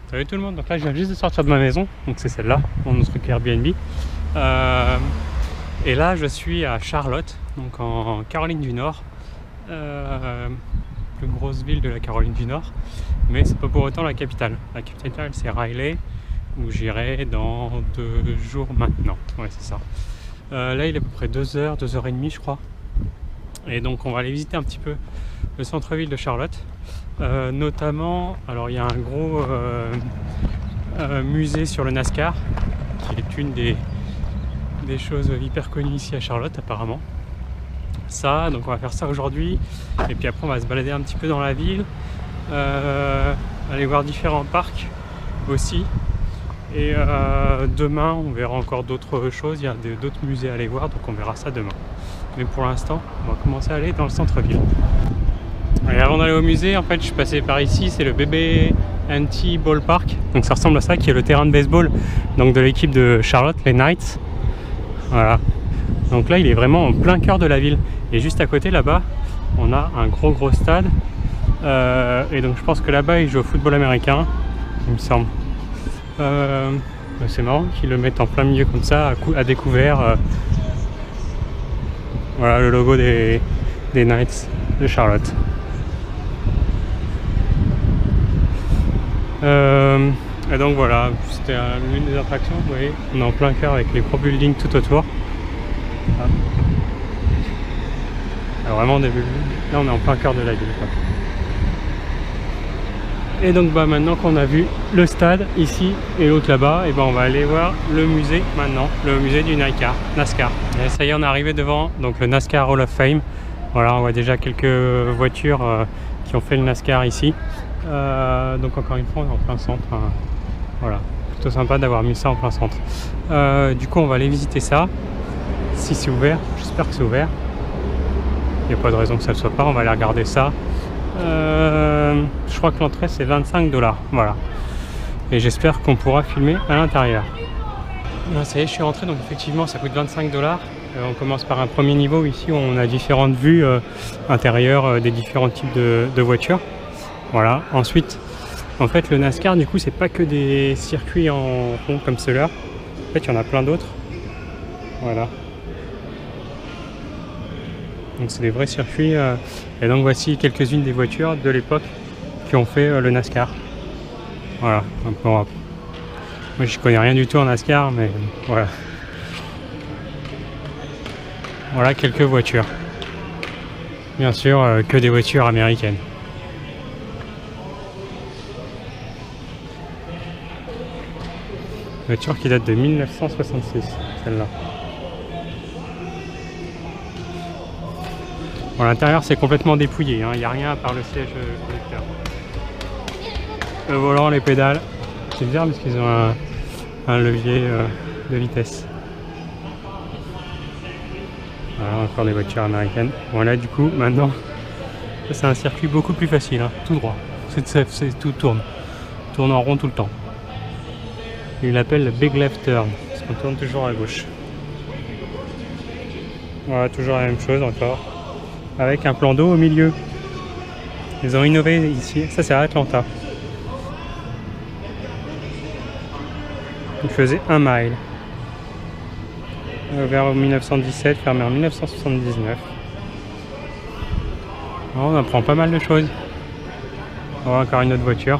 Salut tout le monde, donc là je viens juste de sortir de ma maison, donc c'est celle-là, mon truc Airbnb. Et là je suis à Charlotte, donc en Caroline du Nord, plus grosse ville de la Caroline du Nord, mais c'est pas pour autant la capitale. La capitale c'est Raleigh, où j'irai dans 2 jours maintenant, ouais c'est ça. Là il est à peu près 2h, 2h30 je crois. Et donc on va aller visiter un petit peu le centre-ville de Charlotte. Notamment, alors il y a un gros musée sur le NASCAR, qui est une des choses hyper connues ici à Charlotte apparemment. Ça, donc on va faire ça aujourd'hui, et puis après on va se balader un petit peu dans la ville, aller voir différents parcs aussi. Et demain on verra encore d'autres choses, il y a d'autres musées à aller voir, donc on verra ça demain. Mais pour l'instant, on va commencer à aller dans le centre-ville. Et avant d'aller au musée, en fait, je suis passé par ici, c'est le BB&T Ballpark. Donc ça ressemble à ça, qui est le terrain de baseball donc de l'équipe de Charlotte, les Knights. Voilà. Donc là, il est vraiment en plein cœur de la ville. Et juste à côté, là-bas, on a un gros stade. Et donc je pense que là-bas, ils jouent au football américain, il me semble. C'est marrant qu'ils le mettent en plein milieu comme ça, à découvert. Voilà le logo des Knights de Charlotte. Et donc voilà, c'était l'une des attractions, vous voyez, on est en plein cœur avec les gros buildings tout autour. Alors vraiment des buildings, là on est en plein cœur de la ville, quoi. Et donc bah maintenant qu'on a vu le stade ici et l'autre là-bas, et ben on va aller voir le musée maintenant, le musée du NASCAR. Et ça y est, on est arrivé devant donc le NASCAR Hall of Fame. Voilà, on voit déjà quelques voitures qui ont fait le NASCAR ici. Donc encore une fois on est en plein centre, hein. Voilà, plutôt sympa d'avoir mis ça en plein centre. Du coup on va aller visiter ça, si c'est ouvert, j'espère que c'est ouvert. Il n'y a pas de raison que ça ne le soit pas, on va aller regarder ça. Je crois que l'entrée c'est 25 $, voilà. Et j'espère qu'on pourra filmer à l'intérieur. Ça y est, je suis rentré, donc effectivement ça coûte 25 $. On commence par un premier niveau ici où on a différentes vues intérieures des différents types de voitures. Voilà, ensuite, en fait le NASCAR du coup c'est pas que des circuits en rond comme ceux-là. En fait il y en a plein d'autres. Voilà. Donc c'est des vrais circuits. Et donc voici quelques-unes des voitures de l'époque qui ont fait le NASCAR. Voilà, un peu. Moi je connais rien du tout en NASCAR, mais voilà. Voilà quelques voitures. Bien sûr, que des voitures américaines. Voiture qui date de 1966, celle-là. Bon, l'intérieur c'est complètement dépouillé, hein. Il n'y a rien à part le siège conducteur. Le volant, les pédales. C'est bizarre parce qu'ils ont un levier de vitesse. Voilà, encore des voitures américaines. Voilà, du coup, maintenant, c'est un circuit beaucoup plus facile, hein, tout droit. Tout tourne. Tourne en rond tout le temps. Il l'appelle le Big Left Turn, parce qu'on tourne toujours à gauche. Voilà, toujours la même chose encore. Avec un plan d'eau au milieu. Ils ont innové ici, ça c'est à Atlanta. Il faisait 1 mile. Ouvert en 1917, fermé en 1979. On apprend pas mal de choses. On voit encore une autre voiture.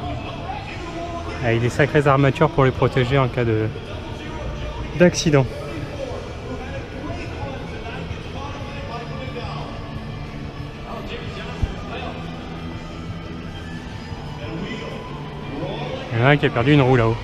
Avec des sacrées armatures pour les protéger en cas d'accident. Il y en a un qui a perdu une roue là-haut.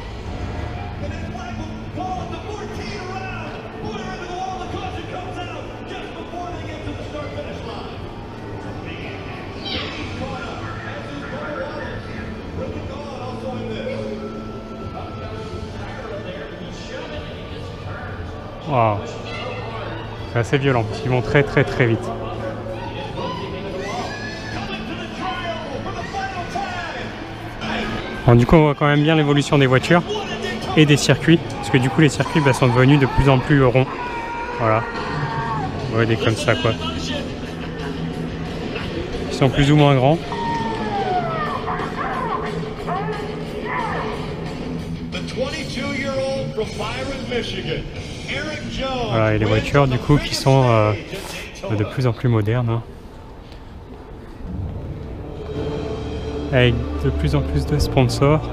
Wow. C'est assez violent parce qu'ils vont très vite. Bon, du coup on voit quand même bien l'évolution des voitures et des circuits, parce que du coup les circuits sont devenus de plus en plus ronds. Voilà. Vous voyez des comme ça quoi. Ils sont plus ou moins grands. Voilà, et les voitures du coup qui sont de plus en plus modernes, hein. Avec de plus en plus de sponsors.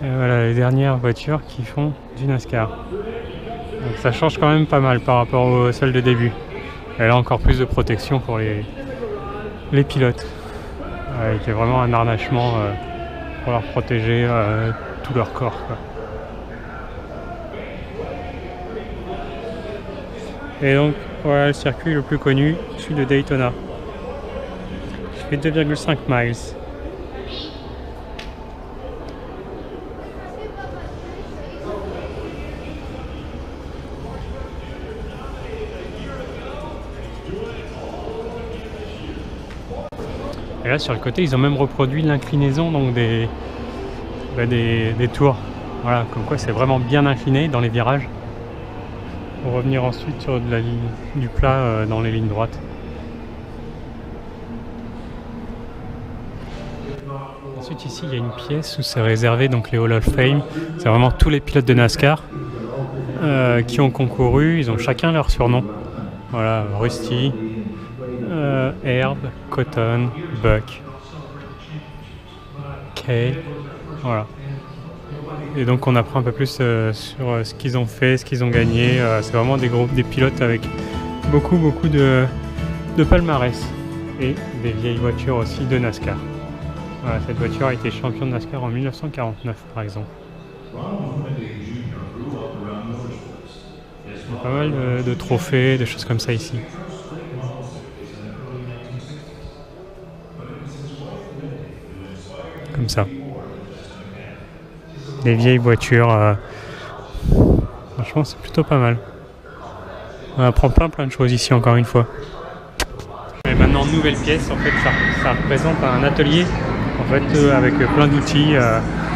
Et voilà les dernières voitures qui font du NASCAR. Donc ça change quand même pas mal par rapport aux celles de début. Elle a encore plus de protection pour les pilotes. Avec vraiment un harnachement pour leur protéger tout leur corps, quoi. Et donc voilà le circuit le plus connu, celui de Daytona. Il fait 2,5 miles. Et là sur le côté ils ont même reproduit l'inclinaison donc des tours. Voilà, comme quoi c'est vraiment bien incliné dans les virages. Pour revenir ensuite sur de la ligne du plat dans les lignes droites. Ensuite ici il y a une pièce où c'est réservé donc les Hall of Fame. C'est vraiment tous les pilotes de NASCAR qui ont concouru. Ils ont chacun leur surnom. Voilà, Rusty, Herb, Cotton, Buck, Kay, voilà. Et donc on apprend un peu plus sur ce qu'ils ont fait, ce qu'ils ont gagné. C'est vraiment des pilotes avec beaucoup de palmarès et des vieilles voitures aussi de NASCAR. Voilà, cette voiture a été champion de NASCAR en 1949 par exemple. Il y a pas mal de trophées, de choses comme ça ici. Comme ça. Des vieilles voitures. Franchement, c'est plutôt pas mal. On apprend plein de choses ici encore une fois. Et maintenant, nouvelle pièce. En fait, ça représente un atelier en fait, avec plein d'outils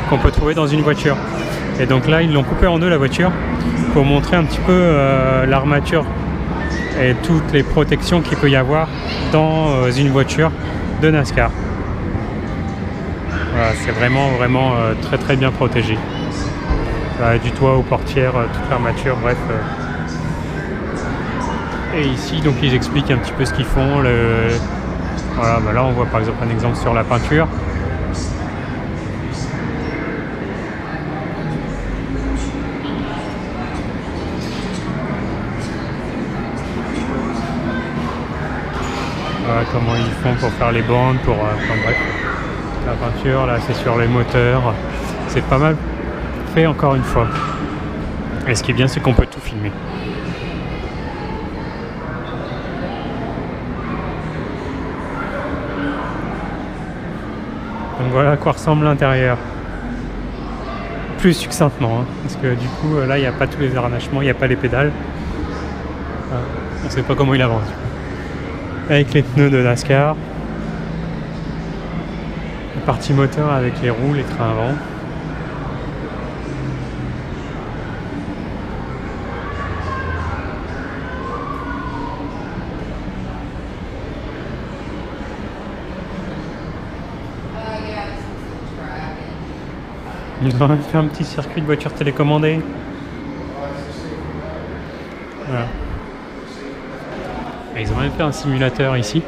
qu'on peut trouver dans une voiture. Et donc là, ils l'ont coupé en deux la voiture pour montrer un petit peu l'armature et toutes les protections qu'il peut y avoir dans une voiture de NASCAR. Voilà, c'est vraiment très bien protégé. Du toit aux portières, toute l'armature, bref. Et ici, donc ils expliquent un petit peu ce qu'ils font. Voilà, bah là on voit par exemple un exemple sur la peinture. Voilà comment ils font pour faire les bandes, enfin bref. La peinture, là c'est sur les moteurs. C'est pas mal fait encore une fois. Et ce qui est bien, c'est qu'on peut tout filmer. Donc voilà à quoi ressemble l'intérieur. Plus succinctement, hein, parce que du coup là il n'y a pas tous les harnachements, il n'y a pas les pédales. On ne sait pas comment il avance. Avec les pneus de NASCAR. La partie moteur avec les roues, les trains avant. Ils ont même fait un petit circuit de voitures télécommandées. Voilà. Et ils ont même fait un simulateur ici.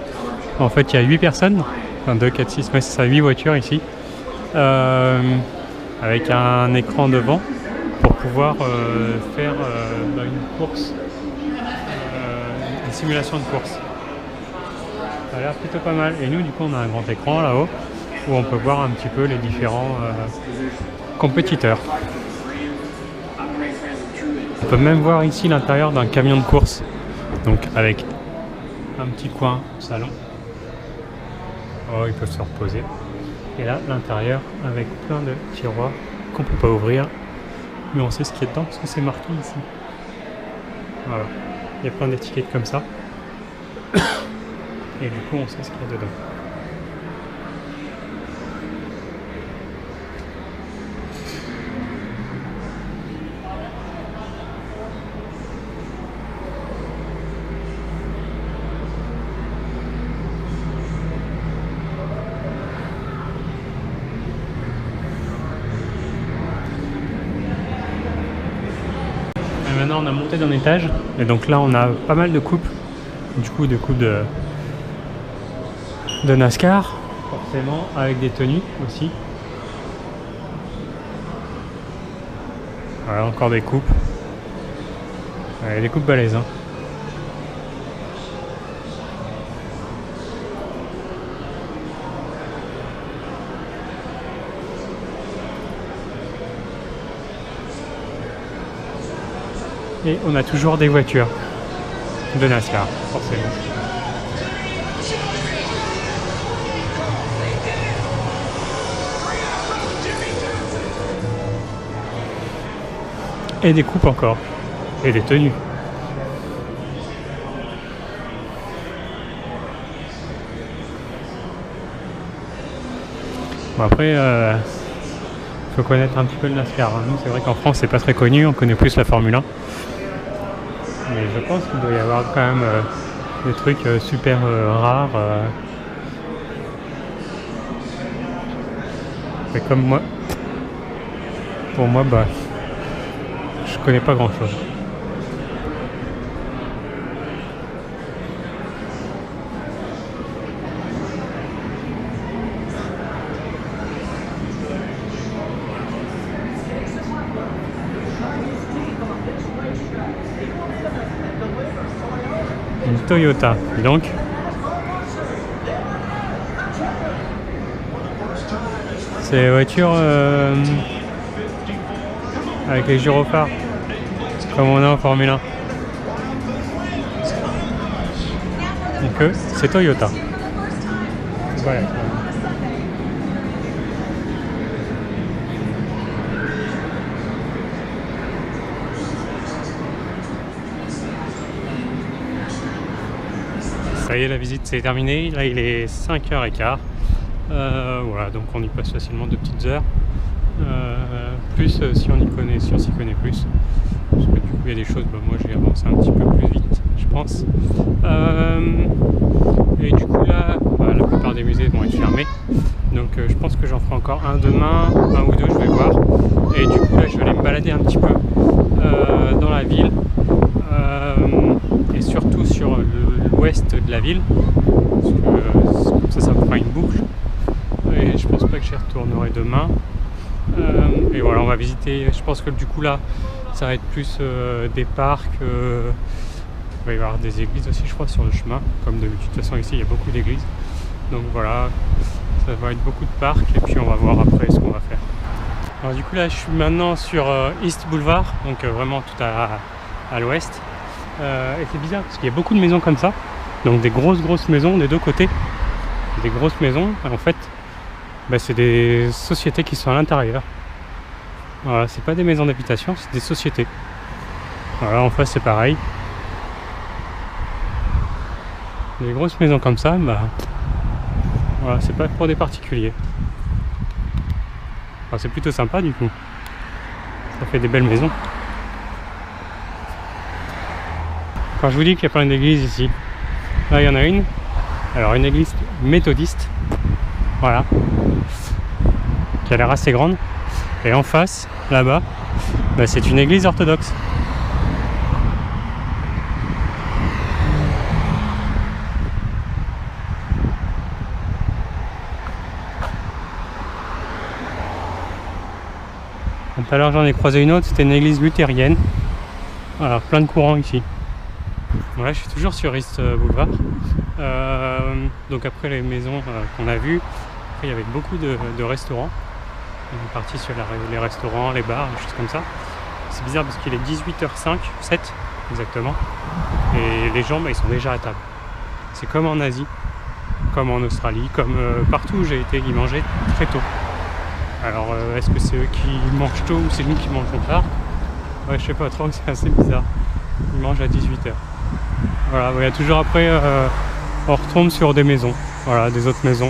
En fait, il y a 8 personnes. Enfin, 2, 4, 6, mais c'est ça, 8 voitures ici. Avec un écran devant pour pouvoir faire une course. Une simulation de course. Ça a l'air plutôt pas mal. Et nous, du coup, on a un grand écran là-haut où on peut voir un petit peu les différents compétiteurs. On peut même voir ici l'intérieur d'un camion de course, donc avec un petit coin salon. Oh, ils peuvent se reposer. Et là, l'intérieur avec plein de tiroirs qu'on peut pas ouvrir, mais on sait ce qu'il y a dedans parce que c'est marqué ici. Voilà, il y a plein d'étiquettes comme ça. Et du coup, on sait ce qu'il y a dedans. Et maintenant on a monté d'un étage et donc là on a pas mal de coupes, du coup des coupes de NASCAR, forcément avec des tenues aussi. Voilà, encore des coupes. Ouais, des coupes balèzes, hein. Et on a toujours des voitures de NASCAR, forcément. Et des coupes encore. Et des tenues. Bon après, faut connaître un petit peu le NASCAR. Hein. Nous, c'est vrai qu'en France, c'est pas très connu. On connaît plus la Formule 1. Mais je pense qu'il doit y avoir quand même des trucs super rares. Mais comme moi, pour moi, bah, je connais pas grand chose. Une Toyota, donc. C'est les voitures avec les gyrophares, comme on a en Formule 1. Donc c'est Toyota. Voilà. Ça y est, la visite c'est terminée. Là il est 5h15. Voilà, donc on y passe facilement 2 petites heures. Plus si on s'y connaît plus. Parce que du coup il y a des choses, bah, moi j'ai avancé un petit peu plus vite, je pense. Et du coup là, bah, la plupart des musées vont être fermés. Donc je pense que j'en ferai encore un demain, un ou deux, je vais voir. Et du coup là je vais aller me balader un petit peu dans la ville. Et surtout sur l'ouest de la ville. Parce que comme ça me fera une boucle. Et je pense pas que j'y retournerai demain. Et voilà, on va visiter. Je pense que du coup là ça va être plus des parcs. Il va y avoir des églises aussi, je crois, sur le chemin, comme d'habitude. De toute façon ici il y a beaucoup d'églises, donc voilà, ça va être beaucoup de parcs et puis on va voir après ce qu'on va faire. Alors du coup là je suis maintenant sur East Boulevard, donc vraiment tout à l'ouest. Et c'est bizarre parce qu'il y a beaucoup de maisons comme ça, donc des grosses maisons des deux côtés, des grosses maisons. En fait, bah, c'est des sociétés qui sont à l'intérieur. Voilà, c'est pas des maisons d'habitation, c'est des sociétés. Voilà, en face c'est pareil. Des grosses maisons comme ça, bah voilà, c'est pas pour des particuliers. Enfin, c'est plutôt sympa du coup. Ça fait des belles maisons. Quand je vous dis qu'il y a plein d'églises ici, là il y en a une. Alors une église méthodiste, voilà, qui a l'air assez grande. Et en face, là-bas, bah, c'est une église orthodoxe. Tout à l'heure j'en ai croisé une autre, c'était une église luthérienne. Voilà, plein de courants ici. Voilà, je suis toujours sur East Boulevard. Donc après les maisons qu'on a vues, après il y avait beaucoup de restaurants. On est parti sur les restaurants, les bars, des choses comme ça. C'est bizarre parce qu'il est 18h05, 7 exactement. Et les gens, bah, ils sont déjà à table. C'est comme en Asie, comme en Australie, comme partout où j'ai été, ils mangeaient très tôt. Alors est-ce que c'est eux qui mangent tôt ou c'est nous qui mangeons tard? Ouais, je sais pas trop, c'est assez bizarre. Ils mangent à 18h. Voilà, il y a toujours après, on retombe sur des maisons. Voilà, des autres maisons.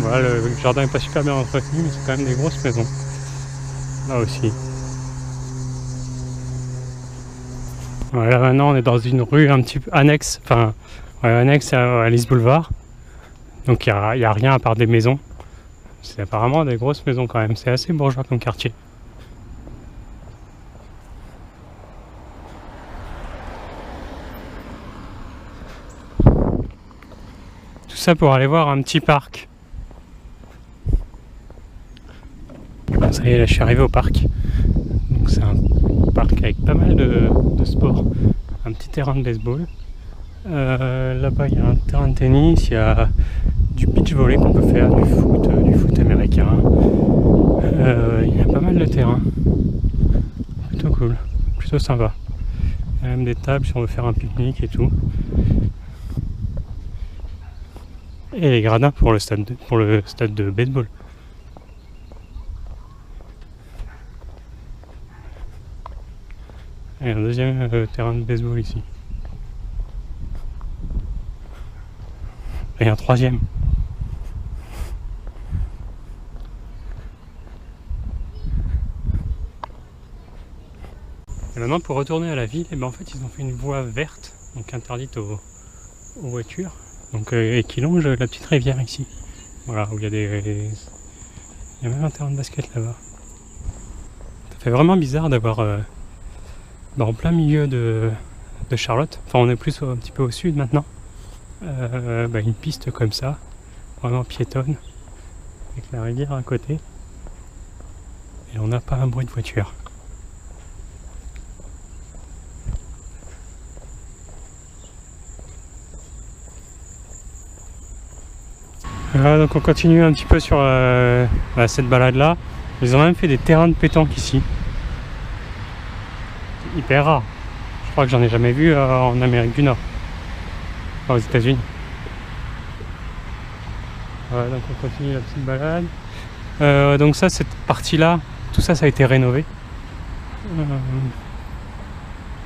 Voilà, le jardin n'est pas super bien entretenu, mais c'est quand même des grosses maisons. Là aussi. Voilà, maintenant on est dans une rue un petit peu annexe, enfin, ouais, annexe à East Boulevard. Donc il n'y a rien à part des maisons. C'est apparemment des grosses maisons quand même, c'est assez bourgeois comme quartier. ça pour aller voir un petit parc. Ça y est, là je suis arrivé au parc. Donc c'est un parc avec pas mal de sports. Un petit terrain de baseball. Là-bas il y a un terrain de tennis, il y a du beach volley qu'on peut faire, du foot américain. Il y a pas mal de terrains. Plutôt cool, plutôt sympa. Il y a même des tables si on veut faire un pique-nique et tout. Et les gradins pour le stade de baseball. Et un deuxième terrain de baseball ici. Et un troisième. Et maintenant pour retourner à la ville, et ben en fait ils ont fait une voie verte, donc interdite aux voitures, donc, et qui longe la petite rivière ici. Voilà, où il y a il y a même un terrain de basket là-bas. Ça fait vraiment bizarre d'avoir en plein milieu de Charlotte, enfin on est plus un petit peu au sud maintenant, une piste comme ça, vraiment piétonne, avec la rivière à côté, et on n'a pas un bruit de voiture. Voilà, donc on continue un petit peu sur cette balade là. Ils ont même fait des terrains de pétanque ici. C'est hyper rare. Je crois que j'en ai jamais vu en Amérique du Nord. Enfin, aux États-Unis. Voilà, donc on continue la petite balade. Donc ça, cette partie là, tout ça, ça a été rénové.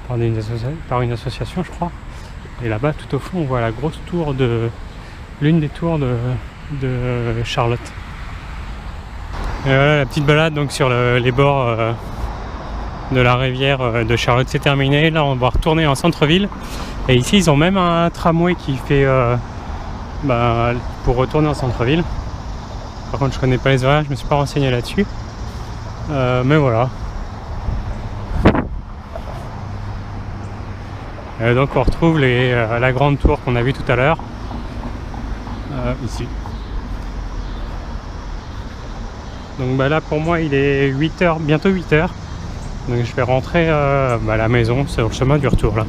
Par une association, je crois. Et là-bas, tout au fond, on voit la grosse tour l'une des tours de Charlotte. Et voilà, la petite balade donc sur les bords de la rivière de Charlotte, c'est terminé. Là on va retourner en centre-ville, et ici ils ont même un tramway qui fait pour retourner en centre-ville. Par contre je connais pas les horaires, je me suis pas renseigné là-dessus, mais voilà. Donc on retrouve la grande tour qu'on a vue tout à l'heure ici. Donc là pour moi il est 8h, bientôt 8h. Donc je vais rentrer à la maison sur le chemin du retour là.